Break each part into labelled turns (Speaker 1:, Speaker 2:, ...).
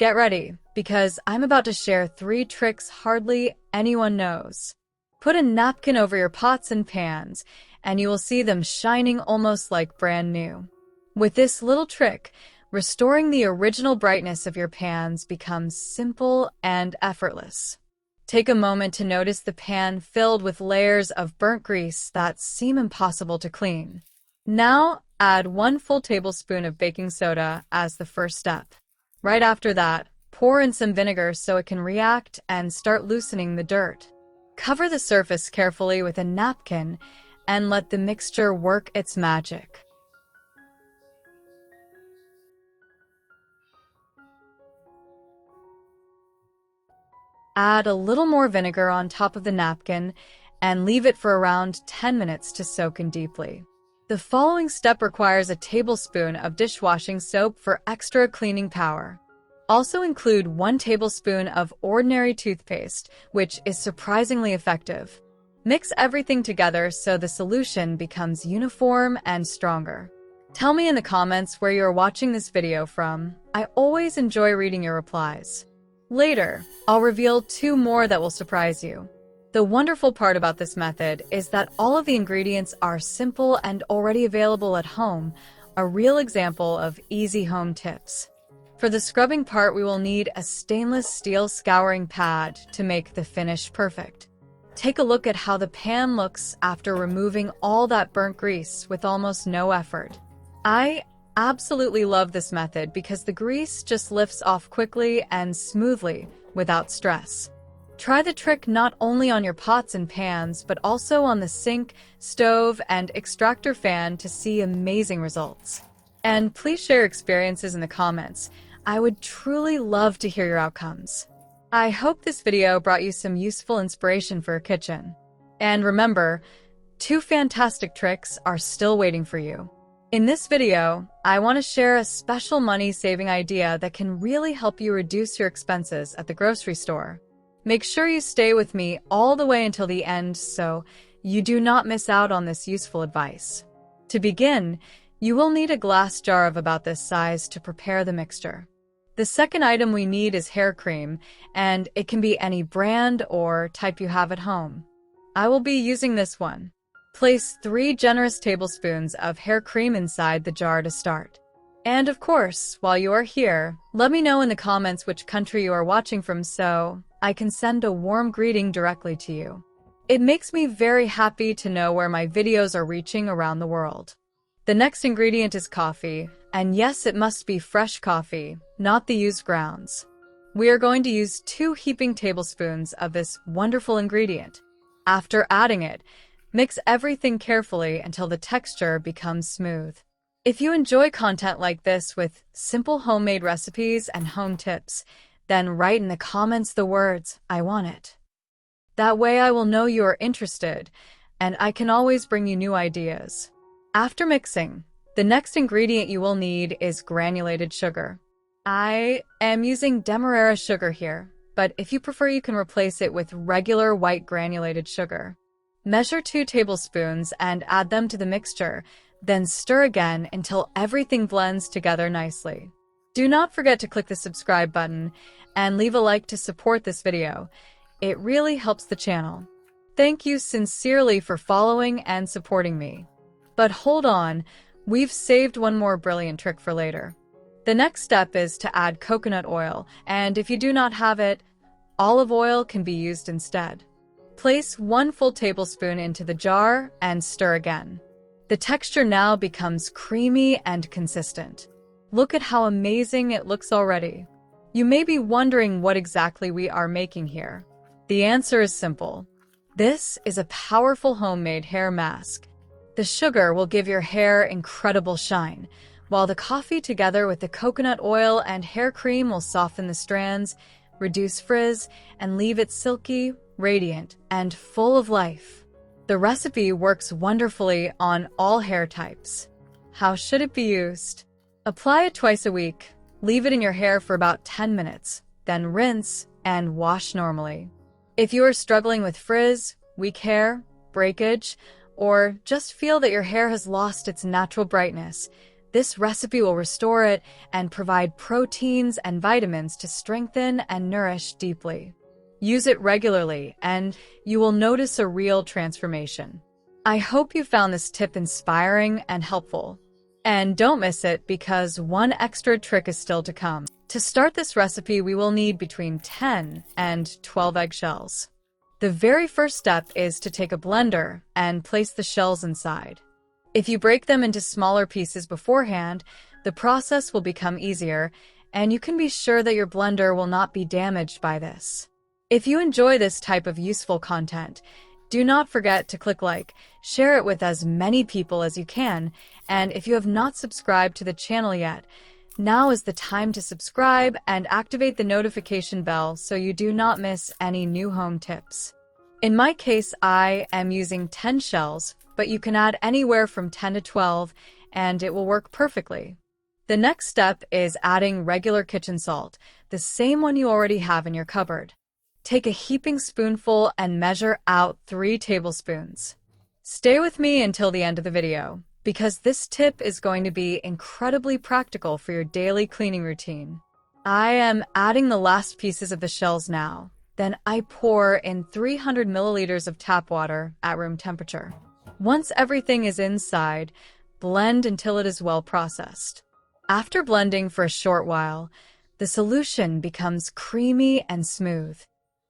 Speaker 1: Get ready, because I'm about to share 3 tricks hardly anyone knows. Put a napkin over your pots and pans, and you will see them shining almost like brand new. With this little trick, restoring the original brightness of your pans becomes simple and effortless. Take a moment to notice the pan filled with layers of burnt grease that seem impossible to clean. Now, add 1 full tablespoon of baking soda as the first step. Right after that, pour in some vinegar so it can react and start loosening the dirt. Cover the surface carefully with a napkin and let the mixture work its magic. Add a little more vinegar on top of the napkin and leave it for around 10 minutes to soak in deeply. The following step requires a tablespoon of dishwashing soap for extra cleaning power. Also include 1 tablespoon of ordinary toothpaste, which is surprisingly effective. Mix everything together so the solution becomes uniform and stronger. Tell me in the comments where you are watching this video from. I always enjoy reading your replies. Later, I'll reveal 2 more that will surprise you. The wonderful part about this method is that all of the ingredients are simple and already available at home, a real example of easy home tips. For the scrubbing part, we will need a stainless steel scouring pad to make the finish perfect. Take a look at how the pan looks after removing all that burnt grease with almost no effort. I absolutely love this method because the grease just lifts off quickly and smoothly without stress. Try the trick not only on your pots and pans, but also on the sink, stove, and extractor fan to see amazing results. And please share your experiences in the comments. I would truly love to hear your outcomes. I hope this video brought you some useful inspiration for your kitchen. And remember, 2 fantastic tricks are still waiting for you. In this video, I want to share a special money-saving idea that can really help you reduce your expenses at the grocery store. Make sure you stay with me all the way until the end so you do not miss out on this useful advice. To begin, you will need a glass jar of about this size to prepare the mixture. The second item we need is hair cream, and it can be any brand or type you have at home. I will be using this one. Place 3 generous tablespoons of hair cream inside the jar to start. And of course, while you are here, let me know in the comments which country you are watching from so I can send a warm greeting directly to you. It makes me very happy to know where my videos are reaching around the world. The next ingredient is coffee, and yes, it must be fresh coffee, not the used grounds. We are going to use 2 heaping tablespoons of this wonderful ingredient. After adding it, mix everything carefully until the texture becomes smooth. If you enjoy content like this with simple homemade recipes and home tips, then write in the comments the words, "I want it." That way I will know you are interested, and I can always bring you new ideas. After mixing, the next ingredient you will need is granulated sugar. I am using Demerara sugar here, but if you prefer you can replace it with regular white granulated sugar. Measure 2 tablespoons and add them to the mixture, then stir again until everything blends together nicely. Do not forget to click the subscribe button and leave a like to support this video. It really helps the channel. Thank you sincerely for following and supporting me. But hold on, we've saved 1 more brilliant trick for later. The next step is to add coconut oil, and if you do not have it, olive oil can be used instead. Place 1 full tablespoon into the jar and stir again. The texture now becomes creamy and consistent. Look at how amazing it looks already. You may be wondering what exactly we are making here. The answer is simple. This is a powerful homemade hair mask. The sugar will give your hair incredible shine, while the coffee together with the coconut oil and hair cream will soften the strands, reduce frizz, and leave it silky, radiant, and full of life. The recipe works wonderfully on all hair types. How should it be used? Apply it twice a week. Leave it in your hair for about 10 minutes, then rinse and wash normally. If you are struggling with frizz, weak hair, breakage, or just feel that your hair has lost its natural brightness, This recipe will restore it and provide proteins and vitamins to strengthen and nourish deeply. Use it regularly, and you will notice a real transformation. I hope you found this tip inspiring and helpful. And don't miss it because one extra trick is still to come. To start this recipe, we will need between 10 and 12 eggshells. The very first step is to take a blender and place the shells inside. If you break them into smaller pieces beforehand, the process will become easier, and you can be sure that your blender will not be damaged by this. If you enjoy this type of useful content, do not forget to click like, share it with as many people as you can, and if you have not subscribed to the channel yet, now is the time to subscribe and activate the notification bell so you do not miss any new home tips. In my case, I am using 10 shells, but you can add anywhere from 10 to 12, and it will work perfectly. The next step is adding regular kitchen salt, the same one you already have in your cupboard. Take a heaping spoonful and measure out 3 tablespoons. Stay with me until the end of the video, because this tip is going to be incredibly practical for your daily cleaning routine. I am adding the last pieces of the shells now. Then I pour in 300 milliliters of tap water at room temperature. Once everything is inside, blend until it is well processed. After blending for a short while, the solution becomes creamy and smooth.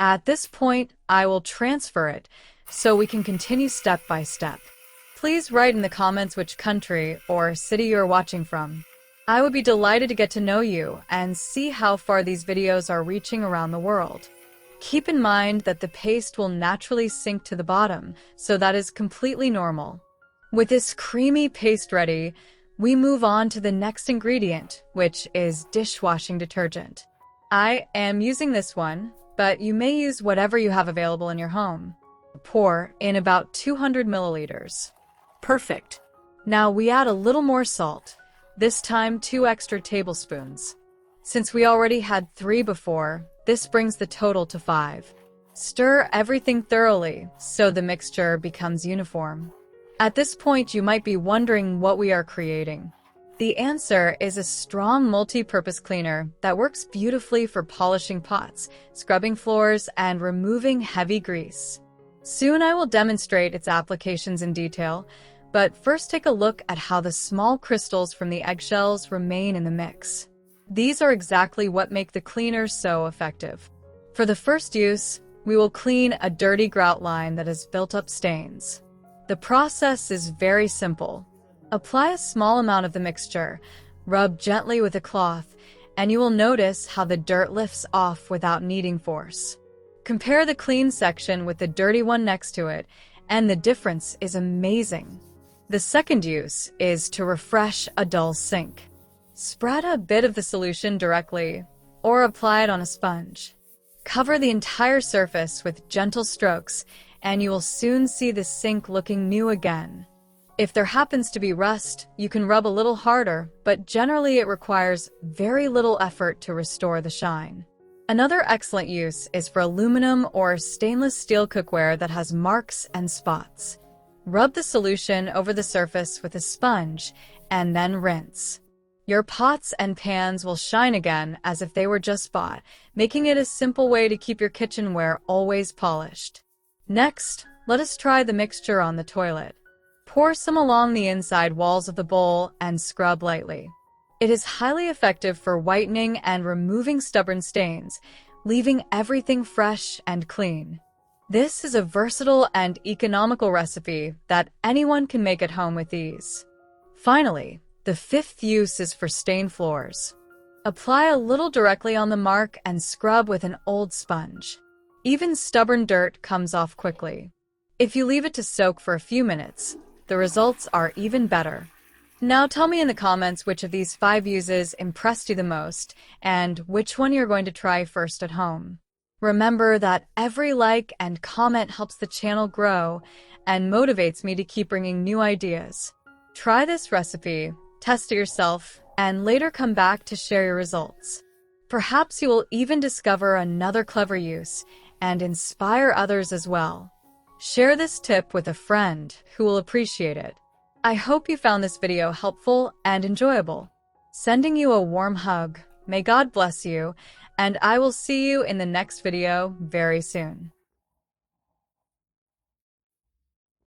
Speaker 1: At this point, I will transfer it so we can continue step by step. Please write in the comments which country or city you're watching from. I would be delighted to get to know you and see how far these videos are reaching around the world. Keep in mind that the paste will naturally sink to the bottom, so that is completely normal. With this creamy paste ready, we move on to the next ingredient, which is dishwashing detergent. I am using this one, but you may use whatever you have available in your home. Pour in about 200 milliliters. Perfect. Now we add a little more salt, this time 2 extra tablespoons. Since we already had 3 before, this brings the total to 5. Stir everything thoroughly so the mixture becomes uniform. At this point, you might be wondering what we are creating. The answer is a strong multi-purpose cleaner that works beautifully for polishing pots, scrubbing floors, and removing heavy grease. Soon I will demonstrate its applications in detail, but first take a look at how the small crystals from the eggshells remain in the mix. These are exactly what make the cleaner so effective. For the first use, we will clean a dirty grout line that has built up stains. The process is very simple. Apply a small amount of the mixture, rub gently with a cloth, and you will notice how the dirt lifts off without needing force. Compare the clean section with the dirty one next to it, and the difference is amazing. The second use is to refresh a dull sink. Spread a bit of the solution directly, or apply it on a sponge. Cover the entire surface with gentle strokes, and you will soon see the sink looking new again. If there happens to be rust, you can rub a little harder, but generally it requires very little effort to restore the shine. Another excellent use is for aluminum or stainless steel cookware that has marks and spots. Rub the solution over the surface with a sponge, and then rinse. Your pots and pans will shine again as if they were just bought, making it a simple way to keep your kitchenware always polished. Next, let us try the mixture on the toilet. Pour some along the inside walls of the bowl and scrub lightly. It is highly effective for whitening and removing stubborn stains, leaving everything fresh and clean. This is a versatile and economical recipe that anyone can make at home with ease. Finally, the fifth use is for stained floors. Apply a little directly on the mark and scrub with an old sponge. Even stubborn dirt comes off quickly. If you leave it to soak for a few minutes, the results are even better. Now tell me in the comments which of these 5 uses impressed you the most and which one you're going to try first at home. Remember that every like and comment helps the channel grow and motivates me to keep bringing new ideas. Try this recipe, test it yourself, and later come back to share your results. Perhaps you will even discover another clever use and inspire others as well. Share this tip with a friend who will appreciate it. I hope you found this video helpful and enjoyable. Sending you a warm hug. May God bless you, and I will see you in the next video very soon.